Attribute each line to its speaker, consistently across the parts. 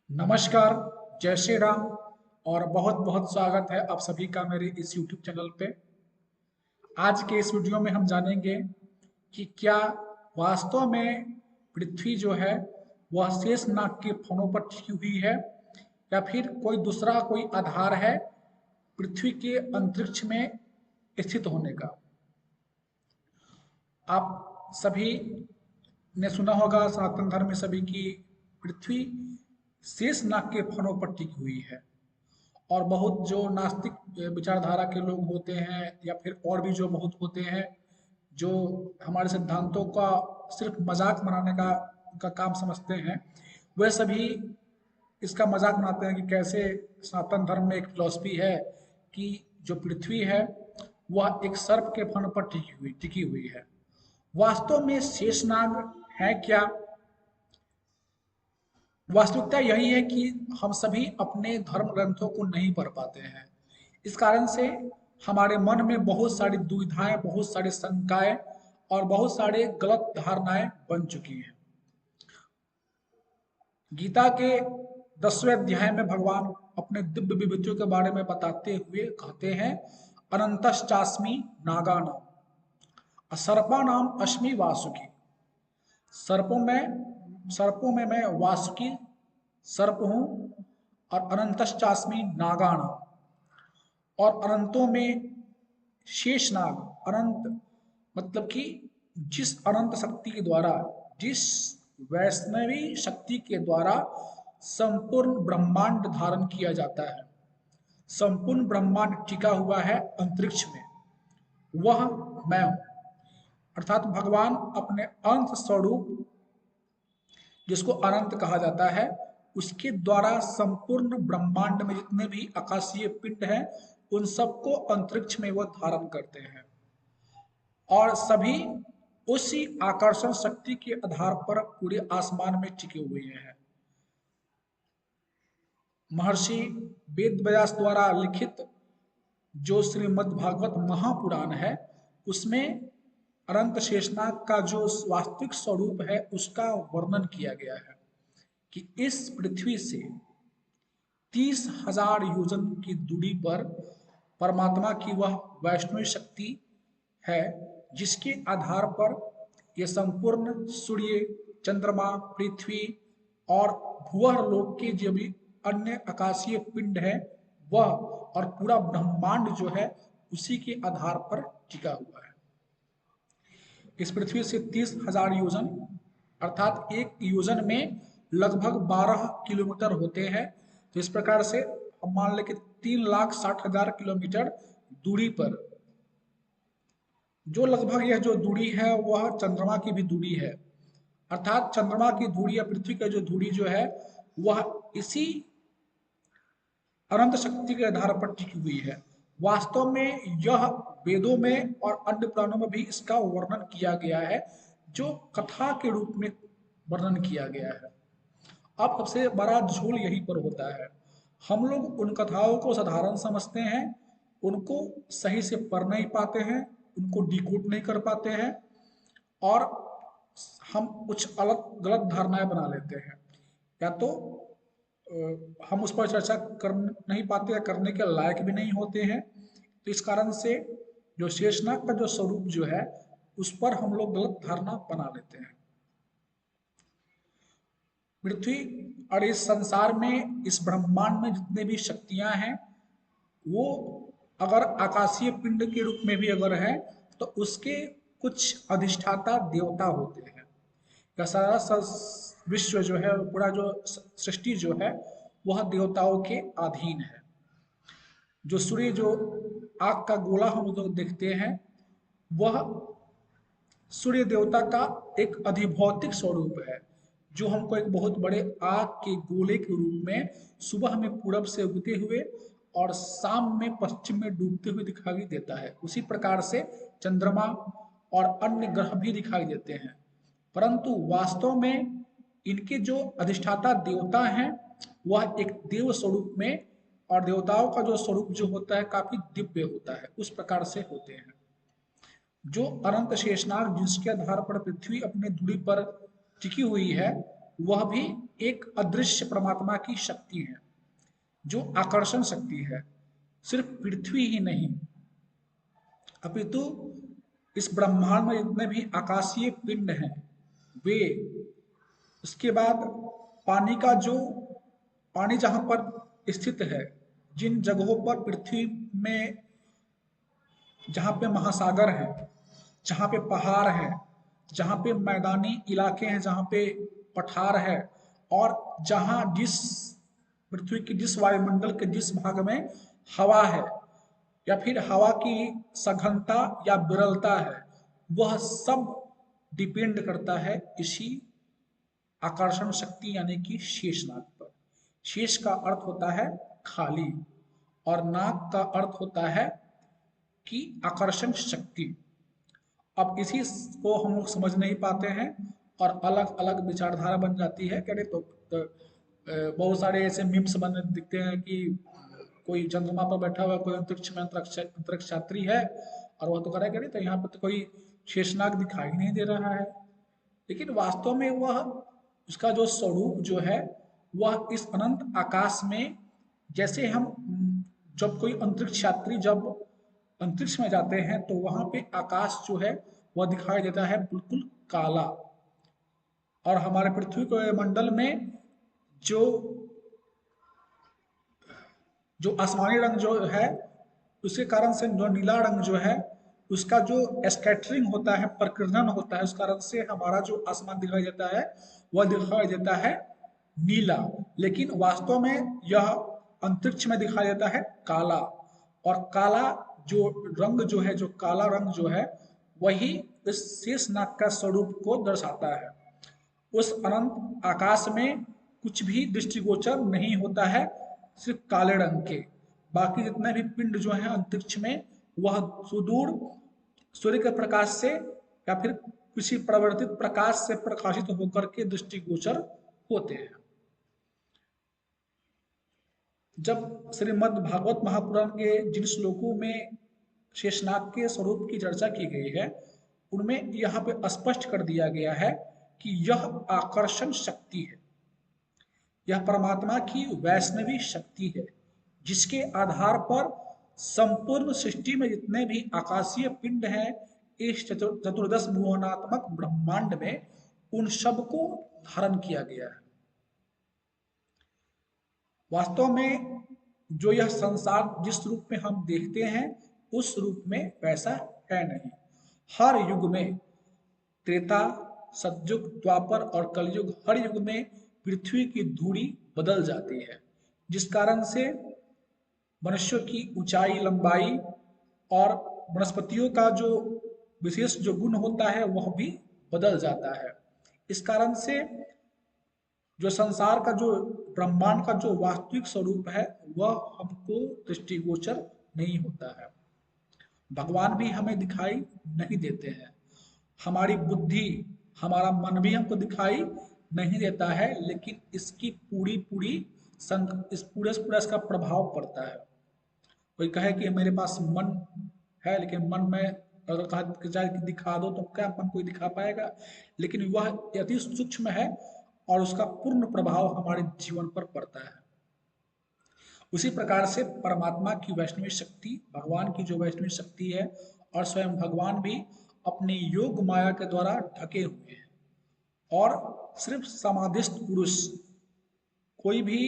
Speaker 1: नमस्कार, जय श्री राम और बहुत बहुत स्वागत है आप सभी का मेरे इस YouTube चैनल पे। आज के इस वीडियो में हम जानेंगे कि क्या वास्तव में पृथ्वी जो है वह शेषनाग के फनों पर टिकी हुई है या फिर कोई दूसरा कोई आधार है पृथ्वी के अंतरिक्ष में स्थित होने का। आप सभी ने सुना होगा सनातन धर्म में सभी की पृथ्वी शेषनाग के फनों पर टिकी हुई है। और बहुत जो नास्तिक विचारधारा के लोग होते हैं या फिर और भी जो बहुत होते हैं जो हमारे सिद्धांतों का सिर्फ मजाक बनाने का काम समझते हैं, वह सभी इसका मजाक बनाते हैं कि कैसे सनातन धर्म में एक फिलॉसफी है कि जो पृथ्वी है वह एक सर्प के फन पर टिकी हुई है। वास्तव में शेषनाग है क्या? वास्तविकता यही है कि हम सभी अपने धर्म ग्रंथों को नहीं पढ़ पाते हैं। इस कारण से हमारे मन में बहुत सारी दुविधाएं, बहुत सारी शंकाएं और बहुत सारे गलत धारणाएं बन चुकी हैं। गीता के 10वें अध्याय में भगवान अपने दिव्य विभूतियों के बारे में बताते हुए कहते हैं, अनंतश्चास्मि नागानाम सर्पानाम अश्मि वासुकी। सर्पों में मैं वासुकी सर्प हूँ और अनंतश्चास्मि नागानाम, और अनंतों में शेषनाग। अनंत मतलब कि जिस अनंत शक्ति के द्वारा, जिस वैष्णवी शक्ति के द्वारा संपूर्ण ब्रह्मांड धारण किया जाता है, संपूर्ण ब्रह्मांड टिका हुआ है अंतरिक्ष में, वह मैं हूं। अर्थात भगवान अपने अंत स्वरूप, जिसको अनंत कहा जाता है, उसके द्वारा संपूर्ण ब्रह्मांड में जितने भी आकाशीय पिंड हैं उन सबको अंतरिक्ष में वह धारण करते हैं और सभी उसी आकर्षण शक्ति के आधार पर पूरे आसमान में टिके हुए हैं। महर्षि वेद व्यास द्वारा लिखित जो श्रीमद् भागवत महापुराण है, उसमें अनंत शेषनाग का जो वास्तविक स्वरूप है उसका वर्णन किया गया है कि इस पृथ्वी से 30,000 योजन की दूरी पर परमात्मा की वह वैष्णवी शक्ति है, जिसके आधार पर यह संपूर्ण सूर्य, चंद्रमा, पृथ्वी और भूअर लोक के जो भी अन्य आकाशीय पिंड है वह और पूरा ब्रह्मांड जो है उसी के आधार पर टिका हुआ है। इस पृथ्वी से 30,000 योजन अर्थात एक योजन में लगभग 12 किलोमीटर होते हैं। तो इस प्रकार से हम मान लें कि 3,60,000 किलोमीटर दूरी पर, जो लगभग यह जो दूरी है वह चंद्रमा की भी दूरी है। अर्थात चंद्रमा की दूरी या पृथ्वी की जो दूरी जो है वह इसी अनंत शक्ति के आधार पर टिकी हुई है। वास्तव में यह वेदों में और अन्य पुराणों में भी इसका वर्णन किया गया है, जो कथा के रूप में वर्णन किया गया है। अब सबसे बड़ा झोल यहीं पर होता है, हम लोग उन कथाओं को साधारण समझते हैं, उनको सही से पढ़ नहीं पाते हैं, उनको डिकोड नहीं कर पाते हैं और हम कुछ अलग गलत धारणाएं बना लेते हैं, या तो हम उस पर चर्चा कर नहीं पाते या करने के लायक भी नहीं होते हैं। तो इस कारण से जो शेषनाग का जो स्वरूप जो है उस पर हम लोग गलत धारणा बना लेते हैं। पृथ्वी और इस संसार में, इस ब्रह्मांड में जितने भी शक्तियां हैं वो अगर आकाशीय पिंड के रूप में भी अगर है तो उसके कुछ अधिष्ठाता देवता होते हैं। या सारा विश्व जो है, पूरा जो सृष्टि जो है वह देवताओं के अधीन है। जो सूर्य, जो आग का गोला हम लोग देखते हैं, वह सूर्य देवता का एक अधिभौतिक स्वरूप है, जो हमको एक बहुत बड़े आग के गोले के रूप में सुबह में पूरब से उगते हुए और शाम में पश्चिम में डूबते हुए दिखाई देता है। उसी प्रकार से चंद्रमा और अन्य ग्रह भी दिखाई देते हैं, परंतु वास्तव में इनके जो अधिष्ठाता देवता हैं वह एक देव स्वरूप में, और देवताओं का जो स्वरूप जो होता है काफी दिव्य होता है, उस प्रकार से होते हैं। जो अनंत शेषनाग जिसके आधार पर पृथ्वी अपने दूरी पर टिकी हुई है, वह भी एक अदृश्य परमात्मा की शक्ति है, जो आकर्षण शक्ति है। सिर्फ पृथ्वी ही नहीं, अपितु इस ब्रह्मांड में जितने भी आकाशीय पिंड हैं वे, उसके बाद पानी का जो, पानी जहां पर स्थित है, जिन जगहों पर पृथ्वी में, जहां पे महासागर है, जहां पे पहाड़ है, जहां पे मैदानी इलाके हैं, जहां पे पठार है, और जहां जिस पृथ्वी की जिस वायुमंडल के जिस भाग में हवा है, या फिर हवा की सघनता या विरलता है, वह सब डिपेंड करता है इसी आकर्षण शक्ति यानी कि शेष नाग पर। शेष का अर्थ होता है खाली, और नाग का अर्थ होता है कि आकर्षण शक्ति। अब इसी को हम लोग समझ नहीं पाते हैं और अलग अलग विचारधारा बन जाती है। कह रहे तो बहुत सारे ऐसे मीम्स बन दिखते हैं कि कोई चंद्रमा पर बैठा हुआ, कोई अंतरिक्ष में अंतरिक्ष यात्री है, और वह तो कह रहे तो यहाँ पर तो कोई शेषनाग दिखाई नहीं दे रहा है। लेकिन वास्तव में वह, उसका जो स्वरूप जो है, वह इस अनंत आकाश में, जैसे हम जब कोई अंतरिक्ष यात्री जब अंतरिक्ष में जाते हैं तो वहां पे आकाश जो है वह दिखाई देता है बिल्कुल काला, और हमारे पृथ्वी के मंडल में जो जो आसमानी रंग जो है, उसके कारण से जो नीला रंग जो है, उसका जो स्कैटरिंग होता है, प्रकीर्णन होता है, उस कारण से हमारा जो आसमान दिखाई देता है वह दिखाई देता है नीला। लेकिन वास्तव में यह अंतरिक्ष में दिखाई देता है काला, और काला जो रंग जो है, जो काला रंग जो है, वही इस शेष नाग का स्वरूप को दर्शाता है। उस अनंत आकाश में कुछ भी दृष्टिगोचर नहीं होता है, सिर्फ काले रंग के। बाकी जितने भी पिंड जो हैं अंतरिक्ष में, वह सुदूर सूर्य के प्रकाश से या फिर किसी परिवर्तित प्रकाश से प्रकाशित होकर के दृष्टिगोचर होते हैं। जब श्रीमद् भागवत महापुराण के जिन श्लोकों में शेषनाग के स्वरूप की चर्चा की गई है, उनमें यहाँ पे स्पष्ट कर दिया गया है कि यह आकर्षण शक्ति है, यह परमात्मा की वैष्णवी शक्ति है, जिसके आधार पर संपूर्ण सृष्टि में जितने भी आकाशीय पिंड हैं इस चतुर्दश भुवनात्मक ब्रह्मांड में, उन सबको धारण किया गया है। वास्तव में जो यह संसार जिस रूप में हम देखते हैं, उस रूप में वैसा है नहीं। हर युग में, त्रेता, सतयुग, द्वापर और कलयुग, हर युग में पृथ्वी की धुरी बदल जाती है, जिस कारण से मनुष्यों की ऊंचाई, लंबाई और वनस्पतियों का जो विशेष जो गुण होता है वह भी बदल जाता है। इस कारण से जो संसार का, जो ब्रह्मांड का जो वास्तविक स्वरूप है, वह हमको दृष्टिगोचर नहीं होता है। भगवान भी हमें दिखाई नहीं देते हैं, हमारी बुद्धि, हमारा मन भी हमको दिखाई नहीं देता है, लेकिन इसकी पूरी पूरी इस पूरे से पूरा इसका प्रभाव पड़ता है। कोई कहे कि मेरे पास मन है, लेकिन मन में अगर कहा जाए कि दिखा दो, तो क्या मन कोई दिखा पाएगा? लेकिन वह अति सूक्ष्म है और उसका पूर्ण प्रभाव हमारे जीवन पर पड़ता है। उसी प्रकार से परमात्मा की वैष्णवी शक्ति, भगवान की जो वैष्णवी शक्ति है, और स्वयं भगवान भी अपनी योग माया के द्वारा ढके हुए हैं। और सिर्फ समाधिस्थ पुरुष, कोई भी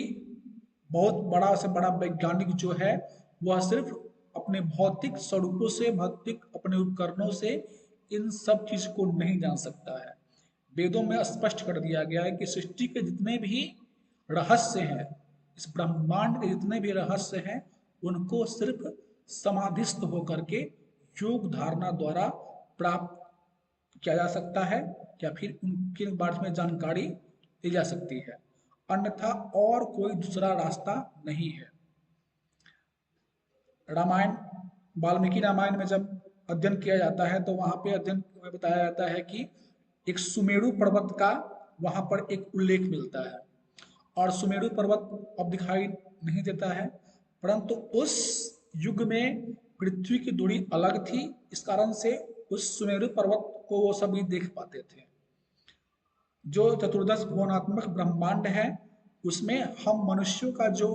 Speaker 1: बहुत बड़ा से बड़ा वैज्ञानिक जो है, वह सिर्फ अपने भौतिक स्वरूपों से, भौतिक अपने उपकरणों से इन सब चीज को नहीं जान सकता है। वेदों में स्पष्ट कर दिया गया है कि सृष्टि के जितने भी रहस्य हैं, इस ब्रह्मांड के जितने भी रहस्य हैं, उनको सिर्फ समाधिस्थ होकर के योग धारणा द्वारा प्राप्त किया जा सकता है, या फिर उनके बारे में जानकारी ली जा सकती है, अन्यथा और कोई दूसरा रास्ता नहीं है। रामायण, वाल्मीकि रामायण में जब अध्ययन किया जाता है तो वहां पे अध्ययन में बताया जाता है कि एक सुमेरु पर्वत का वहां पर एक उल्लेख मिलता है, और सुमेरु पर्वत अब दिखाई नहीं देता है, परंतु उस युग में पृथ्वी की दूरी अलग थी, इस कारण से उस सुमेरु पर्वत को वो सभी देख पाते थे। जो चतुर्दश भुवनात्मक ब्रह्मांड है उसमें हम मनुष्यों का जो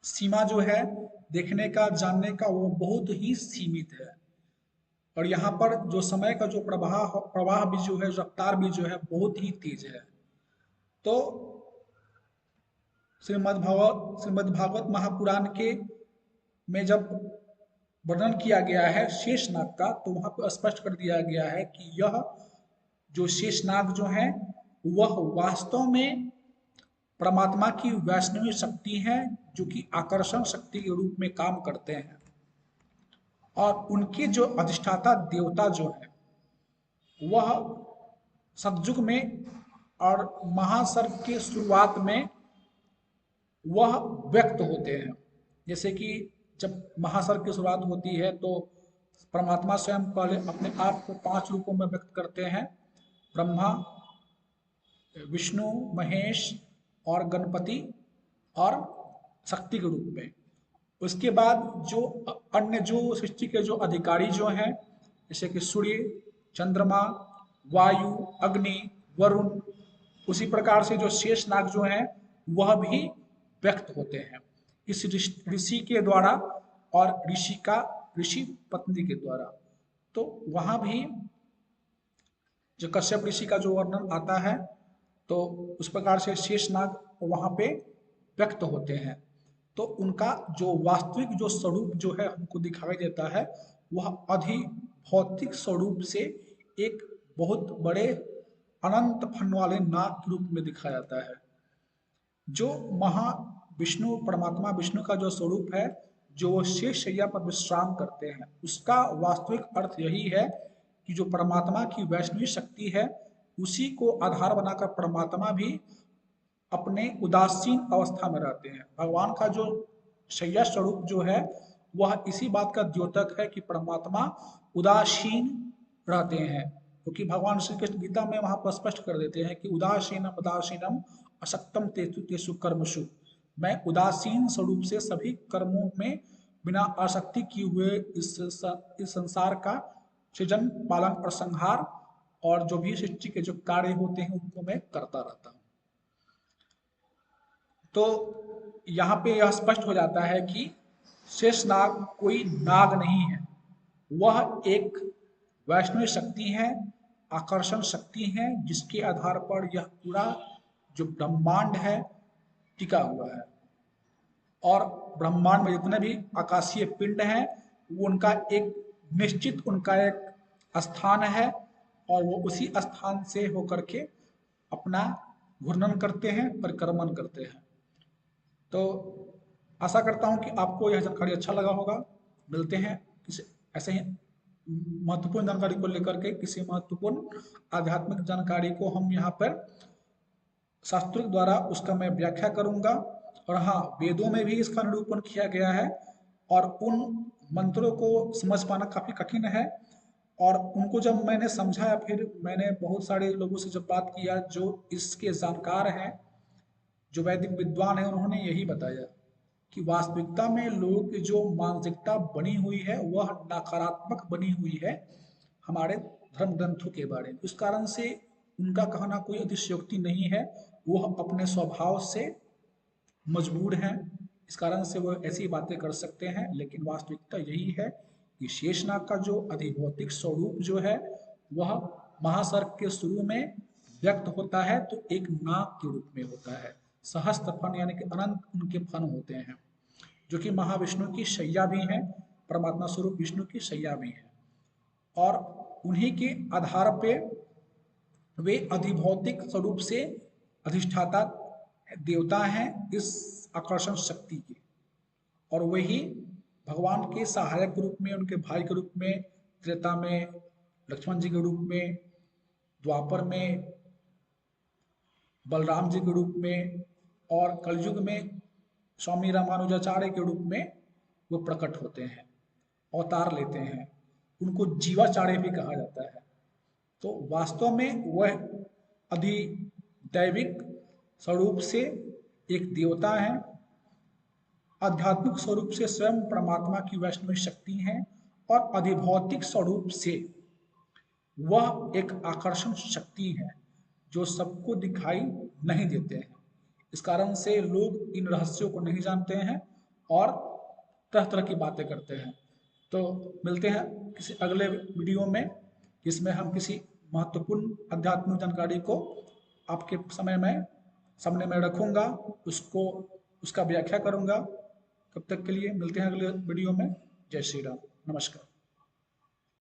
Speaker 1: सीमा जो है देखने का जानने का वो बहुत ही सीमित है। और यहाँ पर जो समय का जो प्रवाह प्रवाह भी जो है रफ्तार भी जो है बहुत ही तेज है। तो श्रीमद् भागवत महापुराण के में जब वर्णन किया गया है शेषनाग का, तो वहां पर स्पष्ट कर दिया गया है कि यह जो शेषनाग जो है वह वास्तव में परमात्मा की वैष्णवी शक्ति है, जो कि आकर्षण शक्ति के रूप में काम करते हैं। और उनके जो अधिष्ठाता देवता जो है वह सतयुग में और महासर्ग के शुरुआत में वह व्यक्त होते हैं। जैसे कि जब महासर्ग की शुरुआत होती है तो परमात्मा स्वयं पहले अपने आप को 5 रूपों में व्यक्त करते हैं, ब्रह्मा, विष्णु, महेश और गणपति और शक्ति के रूप में। उसके बाद जो अन्य जो सृष्टि के जो अधिकारी जो हैं, जैसे कि सूर्य, चंद्रमा, वायु, अग्नि, वरुण, उसी प्रकार से जो शेष नाग जो हैं वह भी व्यक्त होते हैं इस ऋषि के द्वारा और ऋषि पत्नी के द्वारा। तो वहां भी जो कश्यप ऋषि का जो वर्णन आता है तो उस प्रकार से शेषनाग वहां पे व्यक्त होते हैं। तो उनका जो वास्तविक जो स्वरूप जो है हमको दिखाई देता है वह अधिभौतिक स्वरूप से एक बहुत बड़े अनंत फन वाले नाग के रूप में दिखाया जाता है। जो महाविष्णु परमात्मा विष्णु का जो स्वरूप है, जो वो शेष शैया पर विश्राम करते हैं, उसका वास्तविक अर्थ यही है कि जो परमात्मा की वैष्णवी शक्ति है उसी को आधार बनाकर परमात्मा भी अपने उदासीन अवस्था में रहते हैं। भगवान का जो शैया स्वरूप जो है वह इसी बात का द्योतक है कि परमात्मा उदासीन रहते हैं, क्योंकि भगवान श्री कृष्ण गीता में वहां पर स्पष्ट कर देते हैं कि उदासीनम उदासीनम असक्तम तेसु तेसु कर्मसु, मैं उदासीन स्वरूप से सभी कर्मों में बिना आसक्ति किए हुए इस संसार का सृजन, पालन और संहार और जो भी सृष्टि के जो कार्य होते हैं उनको मैं करता रहता हूँ। तो यहाँ पे यह स्पष्ट हो जाता है कि शेषनाग कोई नाग नहीं है, वह एक वैष्णव शक्ति है, आकर्षण शक्ति है, जिसके आधार पर यह पूरा जो ब्रह्मांड है टिका हुआ है। और ब्रह्मांड में जितने भी आकाशीय पिंड हैं वो उनका एक निश्चित उनका एक स्थान है और वो उसी स्थान से होकर के अपना घूर्णन करते हैं, परिक्रमण करते हैं। तो आशा करता हूं कि आपको यह जानकारी अच्छा लगा होगा। मिलते हैं किसी ऐसे ही महत्वपूर्ण जानकारी को लेकर के, किसी महत्वपूर्ण आध्यात्मिक जानकारी को हम यहाँ पर शास्त्रों द्वारा उसका मैं व्याख्या करूंगा। और हाँ, वेदों में भी इसका निरूपण किया गया है और उन मंत्रों को समझ पाना काफी कठिन है। और उनको जब मैंने समझा या फिर मैंने बहुत सारे लोगों से जब बात किया जो इसके जानकार हैं, जो वैदिक विद्वान है, उन्होंने यही बताया कि वास्तविकता में लोगों की जो मानसिकता बनी हुई है वह नकारात्मक बनी हुई है हमारे धर्म ग्रंथों के बारे में। इस कारण से उनका कहना कोई अतिशयोक्ति नहीं है, वह अपने स्वभाव से मजबूर हैं, इस कारण से वह ऐसी बातें कर सकते हैं। लेकिन वास्तविकता यही है कि शेषनाग का जो अधिभौतिक स्वरूप जो है वह महासर्ग के शुरू में व्यक्त होता है तो एक नाग के रूप में होता है। सहस्त्र फन यानी कि अनंत उनके फन होते हैं, जो कि महाविष्णु की शैया भी हैं, परमात्मा स्वरूप विष्णु की शैया भी है। और उन्हीं के आधार पे वे अधिभौतिक स्वरूप से अधिष्ठाता देवता हैं इस आकर्षण शक्ति के। और वही भगवान के सहायक रूप में, उनके भाई के रूप में त्रेता में लक्ष्मण जी के रूप में, द्वापर में बलराम जी के रूप में और कलयुग में स्वामी रामानुजाचार्य के रूप में वो प्रकट होते हैं, अवतार लेते हैं। उनको जीवाचार्य भी कहा जाता है। तो वास्तव में वह अधिदैविक स्वरूप से एक देवता है, आध्यात्मिक स्वरूप से स्वयं परमात्मा की वैष्णव शक्ति है और अधिभौतिक स्वरूप से वह एक आकर्षण शक्ति है। जो सबको दिखाई नहीं देते हैं। इस कारण से लोग इन रहस्यों को नहीं जानते हैं और तरह तरह की बातें करते हैं। तो मिलते हैं किसी अगले वीडियो में, जिसमें हम किसी महत्वपूर्ण आध्यात्मिक जानकारी को आपके समय में सामने में रखूंगा, उसको उसका व्याख्या करूंगा। तब तक के लिए मिलते हैं अगले वीडियो में। जय श्री राम, नमस्कार।